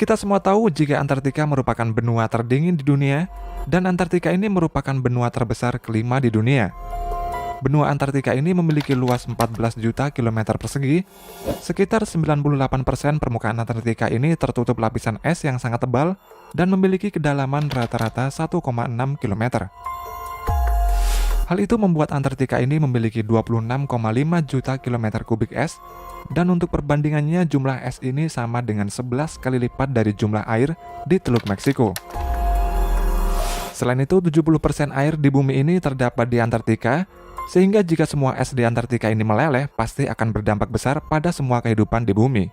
Kita semua tahu jika Antartika merupakan benua terdingin di dunia, dan Antartika ini merupakan benua terbesar kelima di dunia. Benua Antartika ini memiliki luas 14 juta kilometer persegi. Sekitar 98% permukaan Antartika ini tertutup lapisan es yang sangat tebal dan memiliki kedalaman rata-rata 1,6 km. Hal itu membuat Antartika ini memiliki 26,5 juta kilometer kubik es, dan untuk perbandingannya jumlah es ini sama dengan 11 kali lipat dari jumlah air di Teluk Meksiko. Selain itu, 70% air di bumi ini terdapat di Antartika, sehingga jika semua es di Antartika ini meleleh, pasti akan berdampak besar pada semua kehidupan di bumi.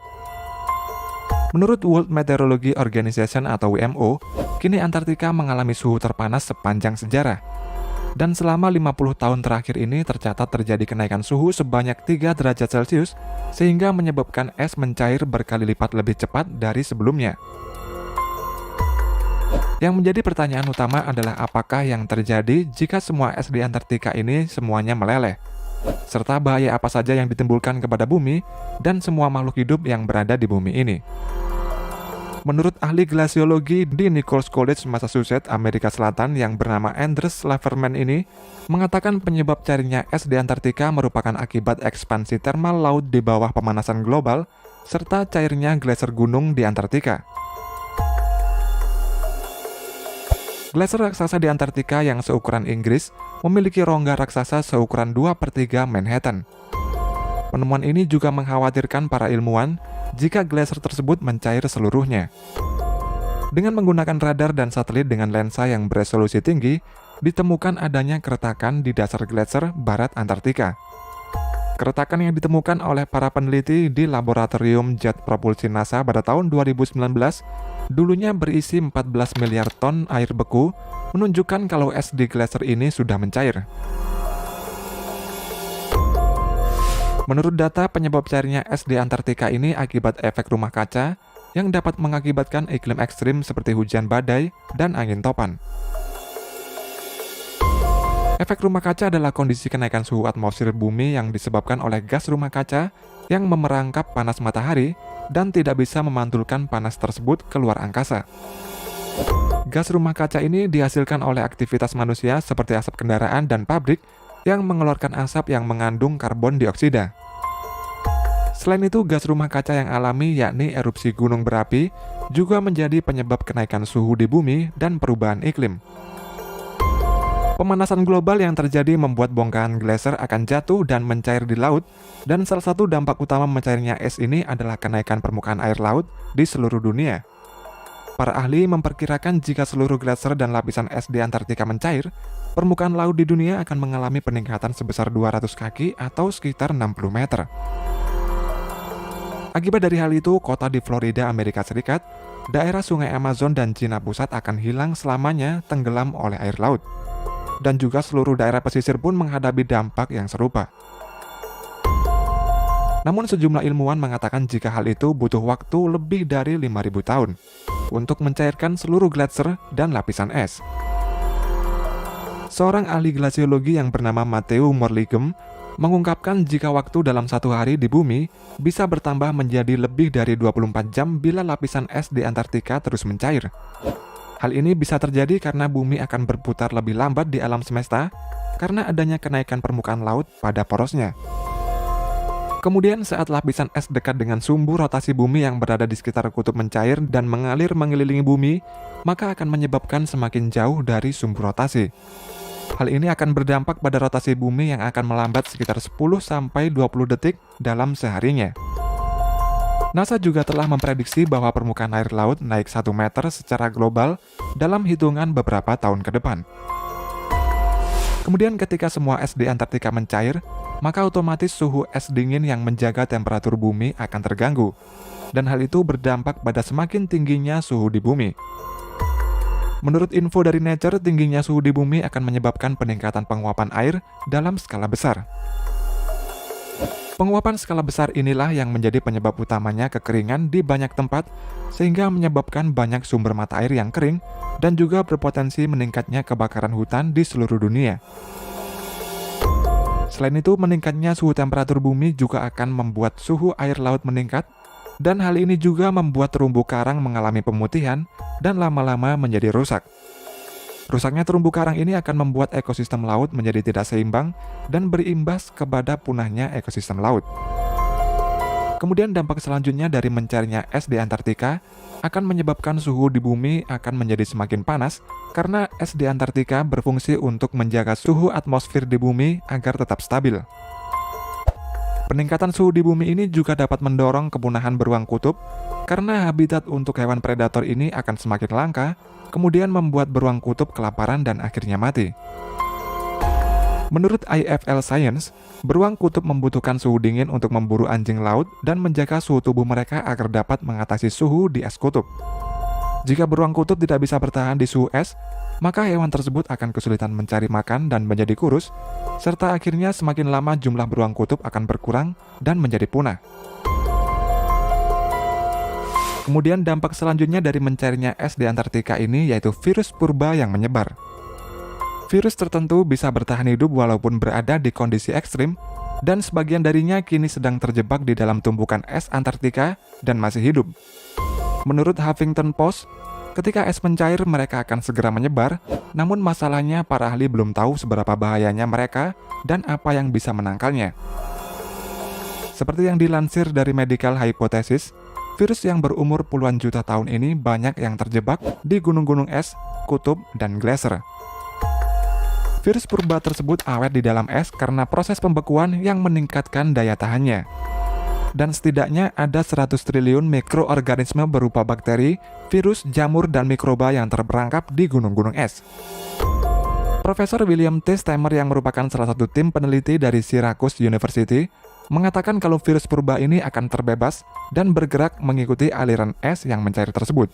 Menurut World Meteorology Organization atau WMO, kini Antartika mengalami suhu terpanas sepanjang sejarah. Dan selama 50 tahun terakhir ini tercatat terjadi kenaikan suhu sebanyak 3 derajat Celcius, sehingga menyebabkan es mencair berkali lipat lebih cepat dari sebelumnya. Yang menjadi pertanyaan utama adalah apakah yang terjadi jika semua es di Antartika ini semuanya meleleh, serta bahaya apa saja yang ditimbulkan kepada bumi dan semua makhluk hidup yang berada di bumi ini. Menurut ahli glasiologi di Nichols College, Massachusetts, Amerika Selatan yang bernama Anders Laverman ini, mengatakan penyebab cairnya es di Antartika merupakan akibat ekspansi termal laut di bawah pemanasan global, serta cairnya gletser gunung di Antartika. Gletser raksasa di Antartika yang seukuran Inggris memiliki rongga raksasa seukuran 2/3 Manhattan. Penemuan ini juga mengkhawatirkan para ilmuwan jika gletser tersebut mencair seluruhnya. Dengan menggunakan radar dan satelit dengan lensa yang beresolusi tinggi, ditemukan adanya keretakan di dasar gletser barat Antartika. Keretakan yang ditemukan oleh para peneliti di Laboratorium Jet Propulsi NASA pada tahun 2019 dulunya berisi 14 miliar ton air beku, menunjukkan kalau es di gletser ini sudah mencair. Menurut data, penyebab cairnya es di Antartika ini akibat efek rumah kaca yang dapat mengakibatkan iklim ekstrim seperti hujan badai dan angin topan. Efek rumah kaca adalah kondisi kenaikan suhu atmosfer bumi yang disebabkan oleh gas rumah kaca yang memerangkap panas matahari dan tidak bisa memantulkan panas tersebut keluar angkasa. Gas rumah kaca ini dihasilkan oleh aktivitas manusia seperti asap kendaraan dan pabrik yang mengeluarkan asap yang mengandung karbon dioksida. Selain itu, gas rumah kaca yang alami yakni erupsi gunung berapi juga menjadi penyebab kenaikan suhu di bumi dan perubahan iklim. Pemanasan global yang terjadi membuat bongkahan gletser akan jatuh dan mencair di laut, dan salah satu dampak utama mencairnya es ini adalah kenaikan permukaan air laut di seluruh dunia. Para ahli memperkirakan jika seluruh gletser dan lapisan es di Antartika mencair, permukaan laut di dunia akan mengalami peningkatan sebesar 200 kaki atau sekitar 60 meter. Akibat dari hal itu, kota di Florida, Amerika Serikat, daerah sungai Amazon dan Cina Pusat akan hilang selamanya tenggelam oleh air laut. Dan juga seluruh daerah pesisir pun menghadapi dampak yang serupa. Namun sejumlah ilmuwan mengatakan jika hal itu butuh waktu lebih dari 5.000 tahun untuk mencairkan seluruh gletser dan lapisan es. Seorang ahli glasiologi yang bernama Matthew Morligem mengungkapkan jika waktu dalam satu hari di bumi bisa bertambah menjadi lebih dari 24 jam bila lapisan es di Antartika terus mencair. Hal ini bisa terjadi karena bumi akan berputar lebih lambat di alam semesta karena adanya kenaikan permukaan laut pada porosnya. Kemudian saat lapisan es dekat dengan sumbu rotasi bumi yang berada di sekitar kutub mencair dan mengalir mengelilingi bumi, maka akan menyebabkan semakin jauh dari sumbu rotasi. Hal ini akan berdampak pada rotasi bumi yang akan melambat sekitar 10-20 detik dalam seharinya. NASA juga telah memprediksi bahwa permukaan air laut naik 1 meter secara global dalam hitungan beberapa tahun ke depan. Kemudian ketika semua es di Antartika mencair, maka otomatis suhu es dingin yang menjaga temperatur bumi akan terganggu, dan hal itu berdampak pada semakin tingginya suhu di bumi. Menurut info dari Nature, tingginya suhu di bumi akan menyebabkan peningkatan penguapan air dalam skala besar. Penguapan skala besar inilah yang menjadi penyebab utamanya kekeringan di banyak tempat, sehingga menyebabkan banyak sumber mata air yang kering dan juga berpotensi meningkatnya kebakaran hutan di seluruh dunia. Selain itu, meningkatnya suhu temperatur bumi juga akan membuat suhu air laut meningkat, Dan hal ini juga membuat terumbu karang mengalami pemutihan dan lama-lama menjadi rusak. Rusaknya terumbu karang ini akan membuat ekosistem laut menjadi tidak seimbang dan berimbas kepada punahnya ekosistem laut. Kemudian dampak selanjutnya dari mencarinya es di Antartika akan menyebabkan suhu di bumi akan menjadi semakin panas karena es di Antartika berfungsi untuk menjaga suhu atmosfer di bumi agar tetap stabil. Peningkatan suhu di bumi ini juga dapat mendorong kepunahan beruang kutub karena habitat untuk hewan predator ini akan semakin langka, kemudian membuat beruang kutub kelaparan dan akhirnya mati. Menurut IFL Science, beruang kutub membutuhkan suhu dingin untuk memburu anjing laut dan menjaga suhu tubuh mereka agar dapat mengatasi suhu di es kutub. Jika beruang kutub tidak bisa bertahan di suhu es, maka hewan tersebut akan kesulitan mencari makan dan menjadi kurus, serta akhirnya semakin lama jumlah beruang kutub akan berkurang dan menjadi punah. Kemudian dampak selanjutnya dari mencarinya es di Antartika ini yaitu virus purba yang menyebar. Virus tertentu bisa bertahan hidup walaupun berada di kondisi ekstrim, dan sebagian darinya kini sedang terjebak di dalam tumpukan es Antartika dan masih hidup. Menurut Huffington Post, ketika es mencair mereka akan segera menyebar, namun masalahnya para ahli belum tahu seberapa bahayanya mereka dan apa yang bisa menangkalnya. Seperti yang dilansir dari Medical Hypothesis, virus yang berumur puluhan juta tahun ini banyak yang terjebak di gunung-gunung es, kutub, dan glaser. Virus purba tersebut awet di dalam es karena proses pembekuan yang meningkatkan daya tahannya. Dan setidaknya ada 100 triliun mikroorganisme berupa bakteri, virus, jamur, dan mikroba yang terperangkap di gunung-gunung es. Profesor William T. Stammer yang merupakan salah satu tim peneliti dari Syracuse University mengatakan kalau virus purba ini akan terbebas dan bergerak mengikuti aliran es yang mencair tersebut.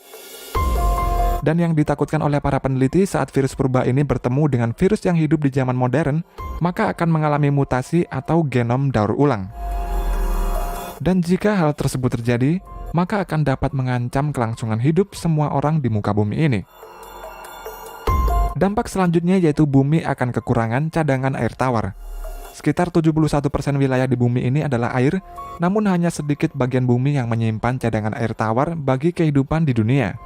Dan yang ditakutkan oleh para peneliti saat virus purba ini bertemu dengan virus yang hidup di zaman modern, maka akan mengalami mutasi atau genom daur ulang. Dan jika hal tersebut terjadi, maka akan dapat mengancam kelangsungan hidup semua orang di muka bumi ini. Dampak selanjutnya yaitu bumi akan kekurangan cadangan air tawar. Sekitar 71% wilayah di bumi ini adalah air, namun hanya sedikit bagian bumi yang menyimpan cadangan air tawar bagi kehidupan di dunia.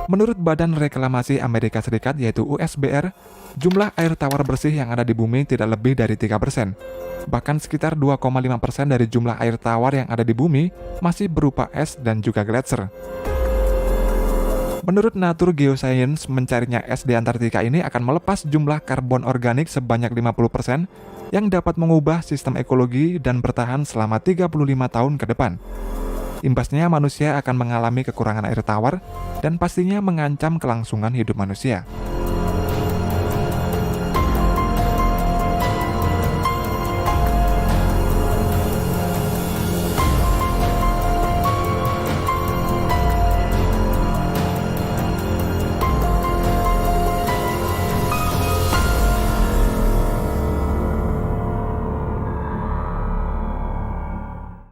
Menurut Badan Reklamasi Amerika Serikat yaitu USBR, jumlah air tawar bersih yang ada di bumi tidak lebih dari 3%. Bahkan sekitar 2,5% dari jumlah air tawar yang ada di bumi masih berupa es dan juga gletser. Menurut Nature Geoscience, mencarinya es di Antartika ini akan melepas jumlah karbon organik sebanyak 50% yang dapat mengubah sistem ekologi dan bertahan selama 35 tahun ke depan. Imbasnya manusia akan mengalami kekurangan air tawar dan pastinya mengancam kelangsungan hidup manusia.